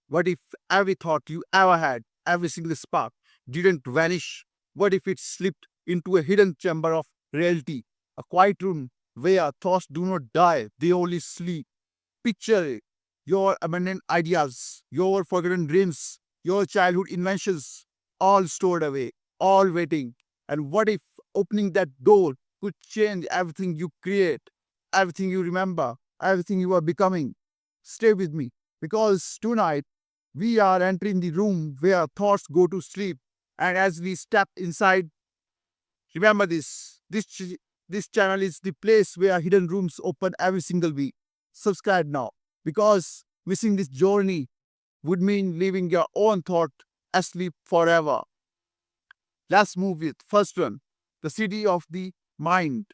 What if every thought you ever had, every single spark, didn't vanish? What if it slipped into a hidden chamber of reality, a quiet room where thoughts do not die, they only sleep? Picture your abandoned ideas, your forgotten dreams, your childhood inventions, all stored away, all waiting. And what if opening that door could change everything you create, everything you remember, everything you are becoming? Stay with me because tonight we are entering the room where thoughts go to sleep. And as we step inside, remember this. This channel is the place where hidden rooms open every single week. Subscribe now because missing this journey would mean leaving your own thought asleep forever. Let's move with first one, the city of the mind.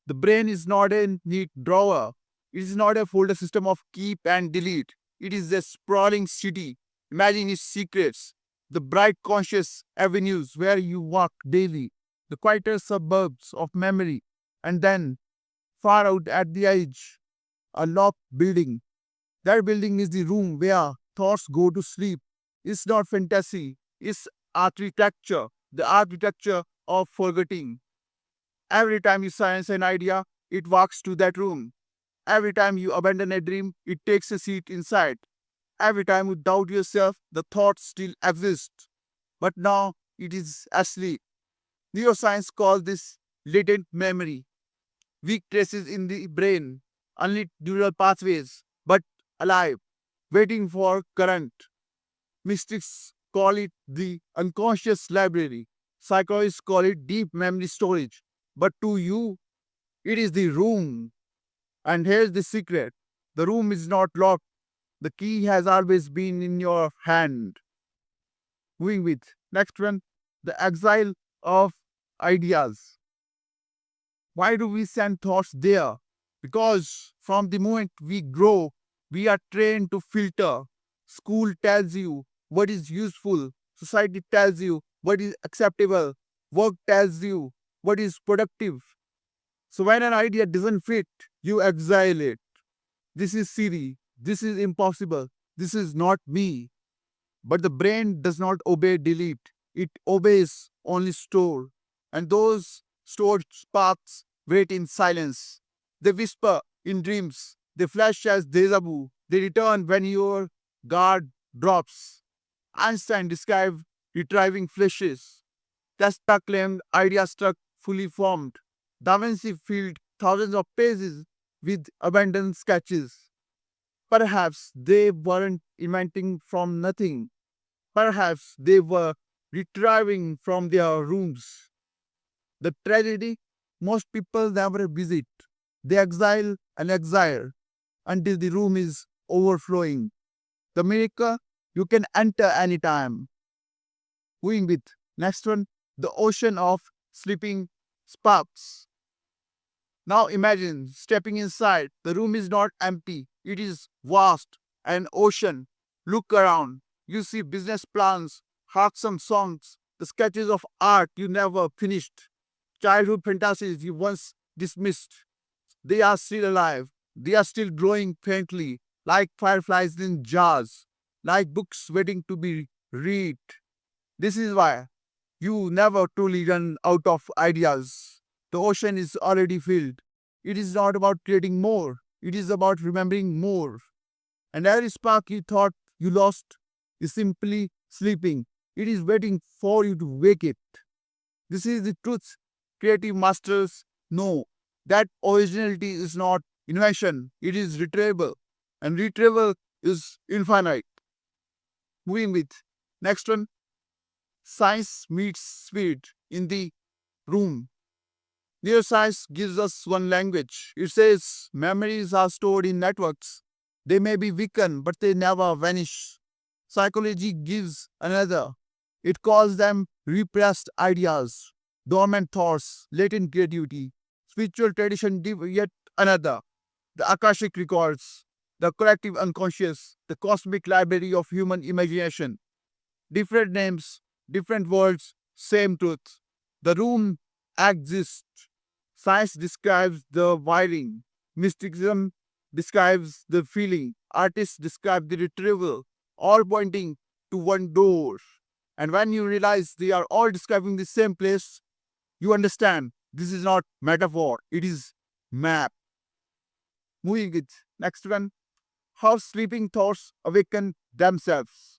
The brain is not a neat drawer. It is not a folder system of keep and delete. It is a sprawling city. Imagine its secrets, the bright conscious avenues where you walk daily, the quieter suburbs of memory, and then far out at the edge, a locked building. That building is the room where thoughts go to sleep. It's not fantasy, it's architecture, the architecture of forgetting. Every time you silence an idea, it walks to that room. Every time you abandon a dream, it takes a seat inside. Every time you doubt yourself, the thought still exists. But now it is asleep. Neuroscience calls this latent memory. Weak traces in the brain, unlit neural pathways, but alive, waiting for current. Mystics call it the unconscious library. Psychologists call it deep memory storage. But to you, it is the room. And here's the secret, the room is not locked. The key has always been in your hand. Moving with next one, the exile of ideas. Why do we send thoughts there? Because from the moment we grow, we are trained to filter. School tells you what is useful, society tells you what is acceptable, work tells you what is productive. So when an idea doesn't fit, you exile it. This is silly. This is impossible. This is not me. But the brain does not obey delete, it obeys only store. And those stored sparks wait in silence. They whisper in dreams, they flash as deja vu, they return when your guard drops. Einstein described retrieving flashes. Tesla claimed ideas struck fully formed. Da Vinci filled thousands of pages with abandoned sketches. Perhaps they weren't inventing from nothing. Perhaps they were retrieving from their rooms. The tragedy, most people never visit. They exile and exile until the room is overflowing. The miracle, you can enter anytime. Going with next one, the ocean of sleeping sparks. Now imagine stepping inside. The room is not empty, it is vast, an ocean. Look around. You see business plans, heartsome songs, the sketches of art you never finished, childhood fantasies you once dismissed. They are still alive. They are still glowing faintly, like fireflies in jars, like books waiting to be read. This is why you never truly run out of ideas. The ocean is already filled. It is not about creating more, it is about remembering more. And every spark you thought you lost is simply sleeping. It is waiting for you to wake it. This is the truth. Creative masters know that originality is not invention, it is retrieval. And retrieval is infinite. Moving with next one, science meets spirit in the room. Neuroscience gives us one language. It says memories are stored in networks. They may be weakened, but they never vanish. Psychology gives another. It calls them repressed ideas, dormant thoughts, latent creativity. Spiritual tradition give yet another. The Akashic records, the collective unconscious, the cosmic library of human imagination. Different names, different words, same truth. The room exists. Science describes the wiring. Mysticism describes the feeling, artists describe the retrieval, all pointing to one door. And when you realize they are all describing the same place, you understand this is not metaphor, it is map. Moving it. Next one, how sleeping thoughts awaken themselves.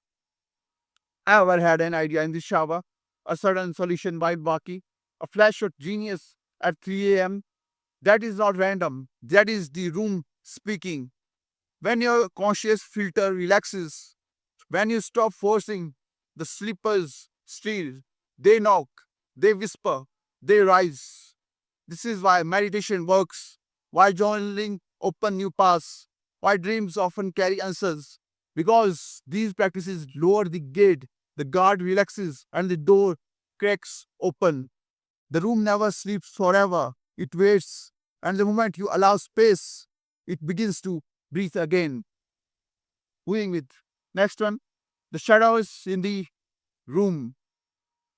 I ever had an idea in the shower, a sudden solution while walking, a flash of genius at 3 a.m. That is not random. That is the room speaking. When your conscious filter relaxes, when you stop forcing the sleepers steal, they knock, they whisper, they rise. This is why meditation works, why journaling open new paths, why dreams often carry answers. Because these practices lower the gate, the guard relaxes, and the door cracks open. The room never sleeps forever, it waits, and the moment you allow space, it begins to breathe again. Moving with next one, the shadows in the room.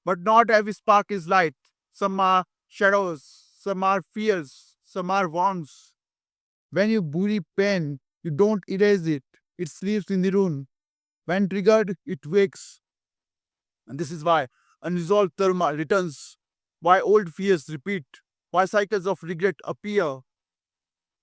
But not every spark is light. Some are shadows, some are fears, some are wounds. When you bury pain, you don't erase it. It sleeps in the room. When triggered, it wakes. And this is why unresolved karma returns, why old fears repeat, why cycles of regret appear.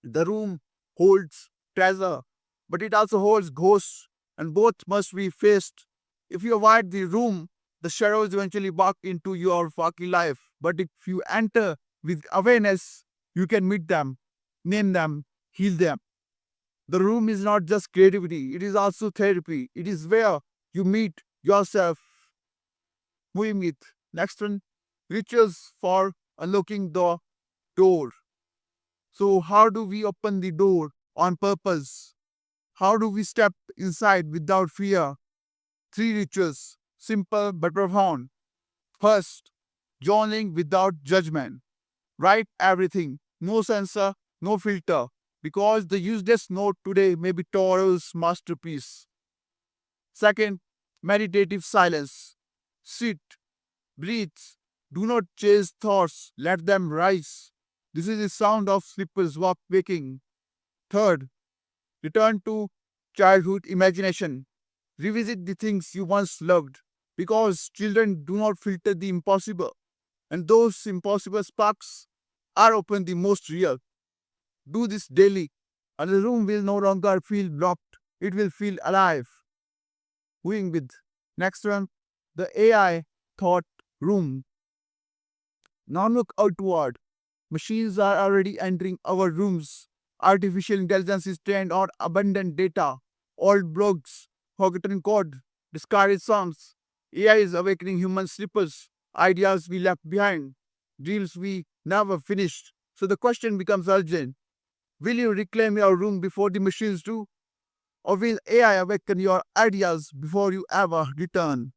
The room holds treasure, but it also holds ghosts, and both must be faced. If you avoid the room, the shadows eventually walk into your walking life. But if you enter with awareness, you can meet them, name them, heal them. The room is not just creativity, it is also therapy. It is where you meet yourself. We meet. Next one, rituals for unlocking the door. So, how do we open the door on purpose? How do we step inside without fear? Three rituals, simple but profound. First, journaling without judgment. Write everything, no censor, no filter, because the useless note today may be tomorrow's masterpiece. Second, meditative silence. Sit, breathe, do not chase thoughts, let them rise. This is the sound of sleepers walk waking. Third, return to childhood imagination. Revisit the things you once loved, because children do not filter the impossible, and those impossible sparks are often the most real. Do this daily, and the room will no longer feel blocked, it will feel alive. Moving with next one, the AI thought room. Now look outward. Machines are already entering our rooms. Artificial intelligence is trained on abundant data, old blogs, forgotten code, discarded songs. AI is awakening human sleepers, ideas we left behind, dreams we never finished. So the question becomes urgent. Will you reclaim your room before the machines do? Or will AI awaken your ideas before you ever return?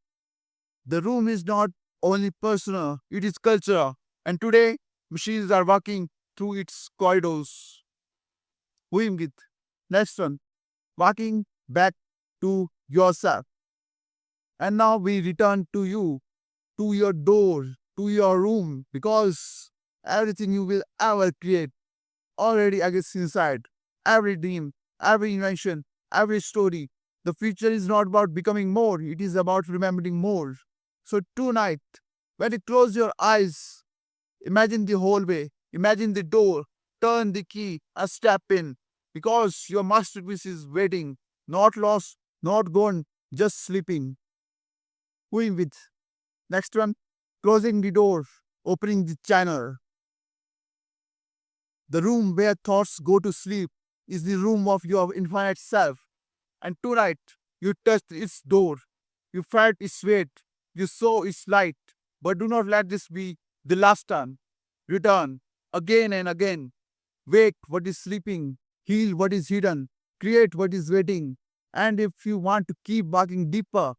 The room is not only personal, it is cultural. And today, machines are walking through its corridors. With next one, walking back to yourself. And now we return to you, to your door, to your room, because everything you will ever create already exists inside. Every dream, every invention, every story. The future is not about becoming more, it is about remembering more. So tonight, when you close your eyes, imagine the hallway, imagine the door, turn the key and step in, because your masterpiece is waiting, not lost, not gone, just sleeping. Moving with next one, closing the door, opening the channel. The room where thoughts go to sleep is the room of your infinite self. And tonight, you touched its door, you felt its weight, you saw its light. But do not let this be the last time. Return again and again. Wake what is sleeping, heal what is hidden, create what is waiting. And if you want to keep walking deeper,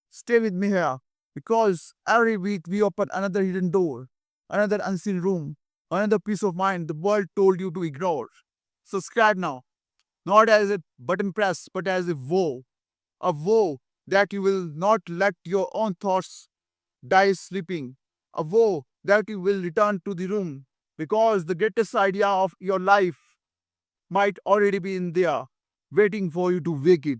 stay with me here, because every week we open another hidden door, another unseen room, another piece of mind the world told you to ignore. Subscribe now, not as a button press, but as a vow that you will not let your own thoughts die sleeping, a vow that you will return to the room, because the greatest idea of your life might already be in there, waiting for you to wake it.